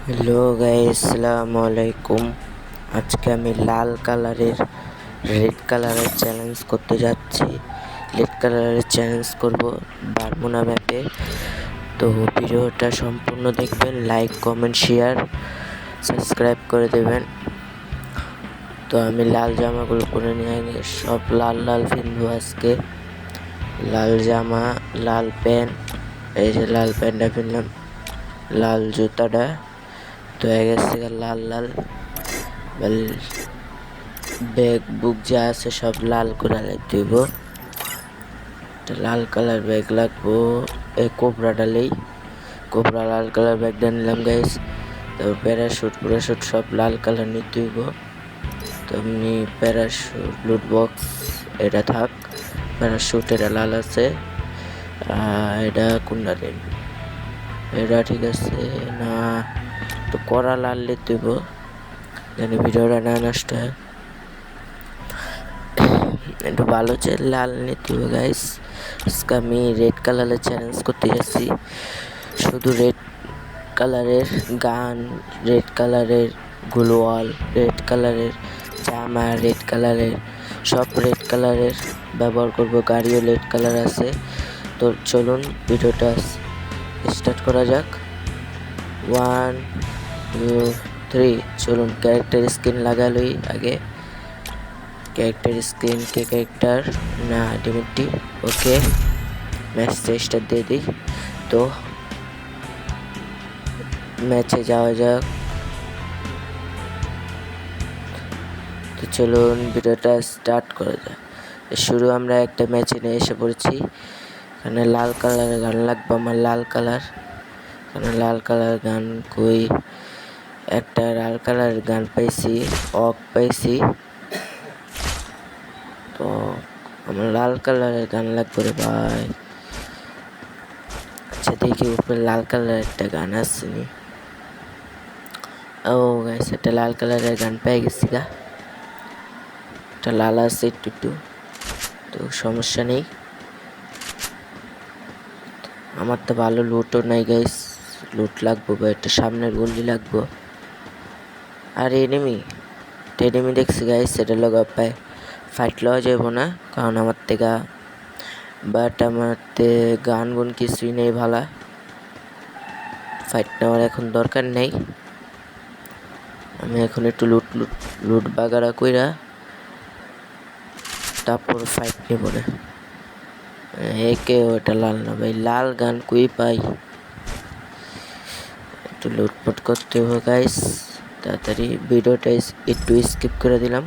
Hello guys, আসসালামু আলাইকুম। আজকে আমি রেড কালারের চ্যালেঞ্জ করতে যাচ্ছি। রেড কালারের চ্যালেঞ্জ করব বারমুনা ম্যাপে। তো ভিডিওটা সম্পূর্ণ দেখবেন, লাইক কমেন্ট শেয়ার সাবস্ক্রাইব করে দেবেন। তো আমি লাল জামাগুলো পরে নিয়ে সব লাল লাল কিনবো আজকে। লাল জামা, লাল প্যান্ট, এই যে লাল প্যান্টটা কিনলাম, লাল জুতাটা তো হয়ে গেছে লাল লাল। ব্যাগ বুক যা আছে সব লাল করে দিব। লাল কালার ব্যাগ লাগবো। এই কোবরাটা কোবরা লাল কালার ব্যাগটা নিলাম গাইস। তো প্যারাশুট সব লাল কালার নিতে হইব। তো এমনি প্যারাশুট লুট বক্স এটা থাক, প্যারাশুট এটা লাল আছে। এটা কোনটা নেই, এটা ঠিক আছে না? তো কড়া লাল নিতে হইব, যেন ভিডিওটা না নষ্ট হয়। একটু ভালো লাল নিতে হবে গাইস। আজকে আমি রেড কালারের চ্যালেঞ্জ করতে যাচ্ছি। শুধু রেড কালারের গান, রেড কালারের গ্লোয়াল, রেড কালারের জামা, রেড কালারের সব রেড কালারের ব্যবহার করব। গাড়িও রেড কালার আছে। তো চলুন ভিডিওটা স্টার্ট করা যাক। 1 2 3 চলুন। ক্যারেক্টার স্কিন লাগালই আগে। ক্যারেক্টার স্ক্রিন কে ক্যারেক্টার না আলটিমেটলি ওকে, ম্যাচটা স্টার্ট দিয়ে দিই। তো ম্যাচে যাওয়া যাক। তো চলুন ভিডিওটা স্টার্ট করা যাক। শুরু আমরা একটা ম্যাচে নিয়ে এসে পড়েছি। এখানে লাল কালারের গান লাগবে আমার, লাল কালার। এখানে লাল কালার গান কই? একটা লাল কালারের গান পাইছি, অক পাইছি। তো আমার লাল কালারের গান লাগবে রে ভাই। আচ্ছা দেখি উপরে লাল কালারের একটা গান আসছেনি। ও গাইস, একটা লাল কালারের গান পেয়ে গেছি গা। একটা লাল আছে একটু, তো সমস্যা নেই। আমার তো ভালো লুটও নাই গাইস, লুট লাগবো বা একটা সামনের গলি লাগবো। আর এনিমি দেখছি গাইস, সেটা লগা পায় ফাইট লওয়া যাবো না, কারণ আমার থেকে গান গুন কিছুই নেই ভালা। ফাইট নেওয়ার এখন দরকার নেই। আমি এখন একটু লুট বাগারা কইরা তারপর ফাইট নেব না। একে ওটা লাল না ভাই, লাল গান কই পাই? একটু লুটপুট করতে হবে গাইস। তাড়াতাড়ি ভিডিওটা একটু স্কিপ করে দিলাম,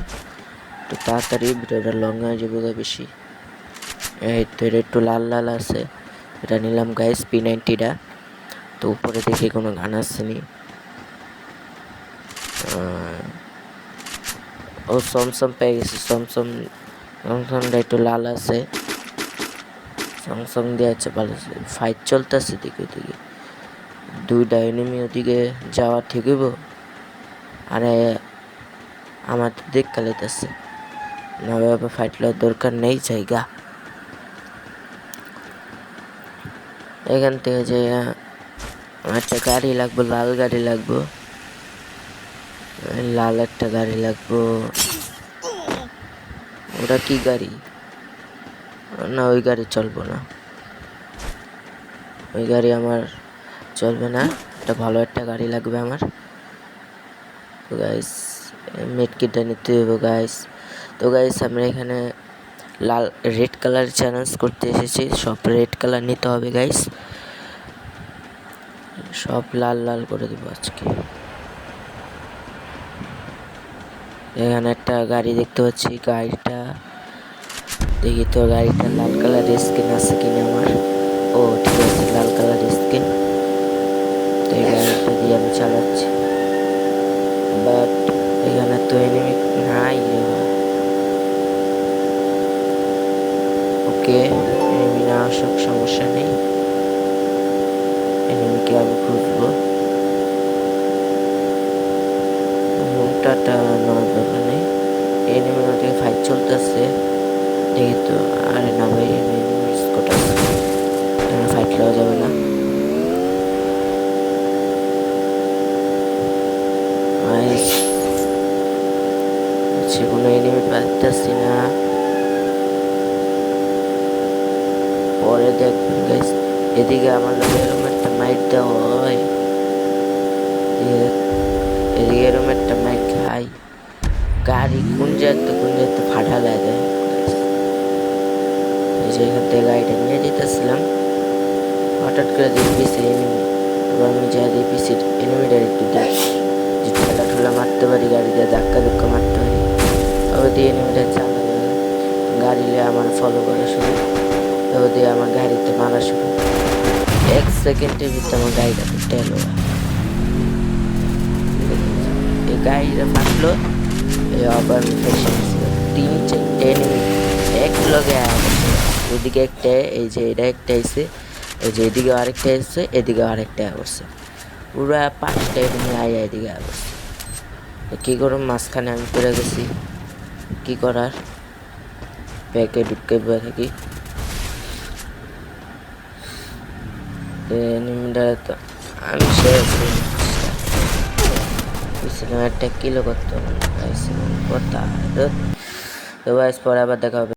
একটু তাড়াতাড়ি ভিডিওটা লং হয়ে যাবে বেশি। এই তো এটা একটু লাল লাল আছে, এটা নিলাম গাইস P90টা। তো উপরে দেখি কোনো গান আসছেনি। ও সমসম পেয়ে গেছি, সমসমটা একটু লাল আছে। সমসম দিয়ে আছে ভালো, ফাইট চলতেছে দিকে দিকে। দুইটা এনিমি ওদিকে যাওয়া ঠিক হইব। আরে আমার তো দেখ কালাইতেছে না, ফাইট লওয়ার দরকার নেই জায়গা। এখান থেকে যে একটা গাড়ি লাগবো, লাল গাড়ি লাগবো, লাল একটা গাড়ি লাগবো। ওটা কি গাড়ি? না ওই গাড়ি চলবো না, ওই গাড়ি আমার চলবে না। একটা ভালো একটা গাড়ি লাগবে আমার। তো গাইস মেডকিটটা নিতে হবে গাইস। তো গাইস আমরা এখানে রেড কালার চ্যালেঞ্জ করতে এসেছি, সব রেড কালার নিতে হবে গাইস। সব লাল লাল করে দেবো আজকে। এখানে একটা গাড়ি দেখতে পাচ্ছি, গাড়িটা দেখি তো গাড়িটা লাল কালারের স্কিন আছে কিনা আমার। ও ঠিক আছে, লাল কালারের স্কিন। তো এই গাড়িটা দিয়ে আমি চালাচ্ছি, বাট এখানে তো এনিমি নাই। ওকে, এনিমি না আসুক সমস্যা নেই, এনিমিকে আমি খুঁজবো। মুমটাটা নেওয়ার দরকার নেই, এনিমির মধ্যে ফাইট চলতেছে দেখি তো। আরে না ভাই, এনিমি স্কোট আছে, ফাইট লওয়া যাবে না। কোনো এনিমি পাইতেছি না। পরে দেখবেন গাইস, এদিকে আমার লোক এরকম একটা মাইট দেওয়া হয়, এদিকে এরকম একটা মাইট খাই, গাড়ি কোন যেতে ফাটালে দেয়। এই যে এখান থেকে গাড়িটা নিয়ে যেতেছিলাম, হঠাৎ করে দেখি পিছিয়ে এনিমি। এবার আমি যাই দিই পিছিয়ে এনিমিটার একটু দেখি, যে ঠেলা ঠুলা মারতে পারি, গাড়ি দিয়ে ধাক্কা ধুক্কা মারতে পারি। তবে দিয়ে এনিমিটা চালাবে, গাড়ি নিয়ে আমার ফলো করা শুরু, তবে দিয়ে আমার গাড়িতে মারা শুরু। 1 সেকেন্ডের ভিতরে আমার গাড়িটা ফুটে এলো। এই গাড়িটা ফাটলো, এই আবার আমি ফেসে গেছি। 3-4 এনিমি এক লগে আসছে। ওদিকে একটা, এই যে এটা একটা এসে, এই যে এদিকে আরেকটা এসছে, এদিকে আরেকটা আসছে। পুরা 5টা এনিমি এদিকে আসছে। কি করুন, মাঝখানে আমি পড়ে গেছি, কি করার, ব্যাগে ঢুকে থাকি। এনিমিটা তো আমি শেষ একটা কিলো করতে কথা। তো পরে আবার দেখা হবে।